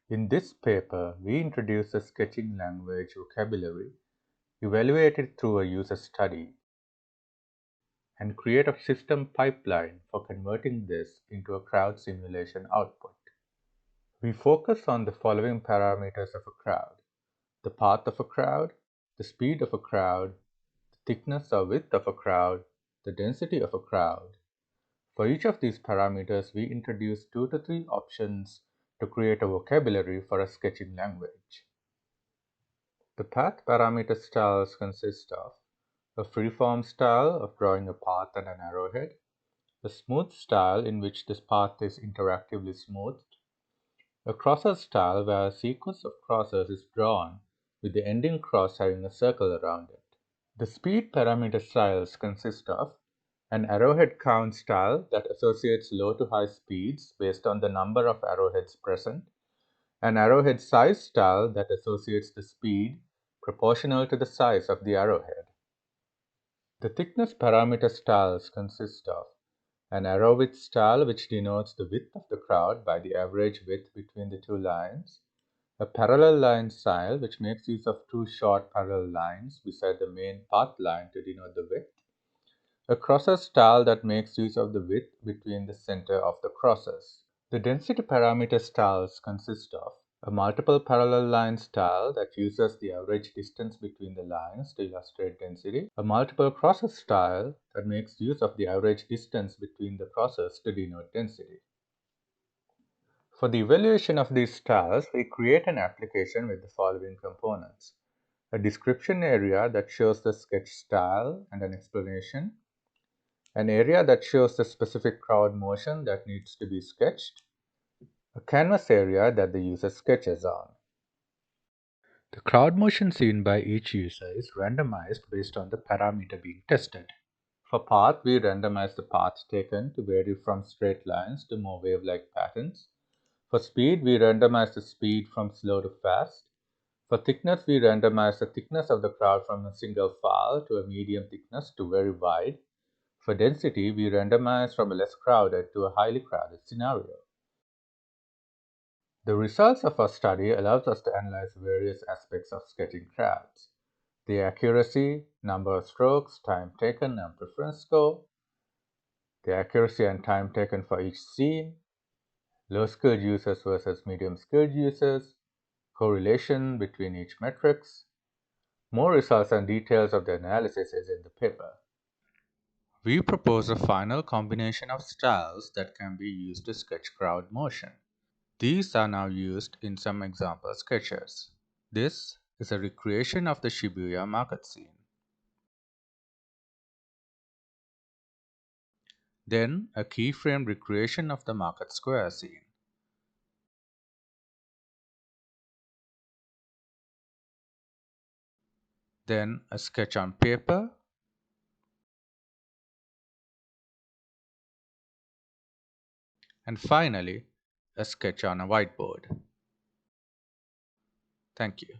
In this paper, we introduce the sketching language vocabulary, evaluate it through a user study, and create a system pipeline for converting this into a crowd simulation output. We focus on the following parameters of a crowd: the path of a crowd, the speed of a crowd, the thickness or width of a crowd, the density of a crowd. For each of these parameters, we introduce 2 to 3 options to create a vocabulary for a sketching language. The path parameter styles consist of a freeform style of drawing a path and an arrowhead, a smooth style in which this path is interactively smoothed, a crosser style where a sequence of crosses is drawn with the ending cross having a circle around it. The speed parameter styles consist of an arrowhead count style that associates low to high speeds based on the number of arrowheads present, an arrowhead size style that associates the speed proportional to the size of the arrowhead. The thickness parameter styles consist of an arrow width style which denotes the width of the crowd by the average width between the two lines, a parallel line style which makes use of two short parallel lines beside the main path line to denote the width, a crosser style that makes use of the width between the center of the crosses. The density parameter styles consist of a multiple parallel line style that uses the average distance between the lines to illustrate density, a multiple crosses style that makes use of the average distance between the crosses to denote density. For the evaluation of these styles, we create an application with the following components: a description area that shows the sketch style and an explanation, an area that shows the specific crowd motion that needs to be sketched, a canvas area that the user sketches on. The crowd motion seen by each user is randomized based on the parameter being tested. For path, we randomize the path taken to vary from straight lines to more wave-like patterns. For speed, we randomize the speed from slow to fast. For thickness, we randomize the thickness of the crowd from a single file to a medium thickness to very wide. For density, we randomize from a less crowded to a highly crowded scenario. The results of our study allows us to analyze various aspects of sketching crowds: the accuracy, number of strokes, time taken, and preference score, the accuracy and time taken for each scene, low-skilled users versus medium-skilled users, correlation between each metrics. More results and details of the analysis is in the paper. We propose a final combination of styles that can be used to sketch crowd motion. These are now used in some example sketches. This is a recreation of the Shibuya market scene. Then a keyframe recreation of the market square scene. Then a sketch on paper. And finally, a sketch on a whiteboard. Thank you.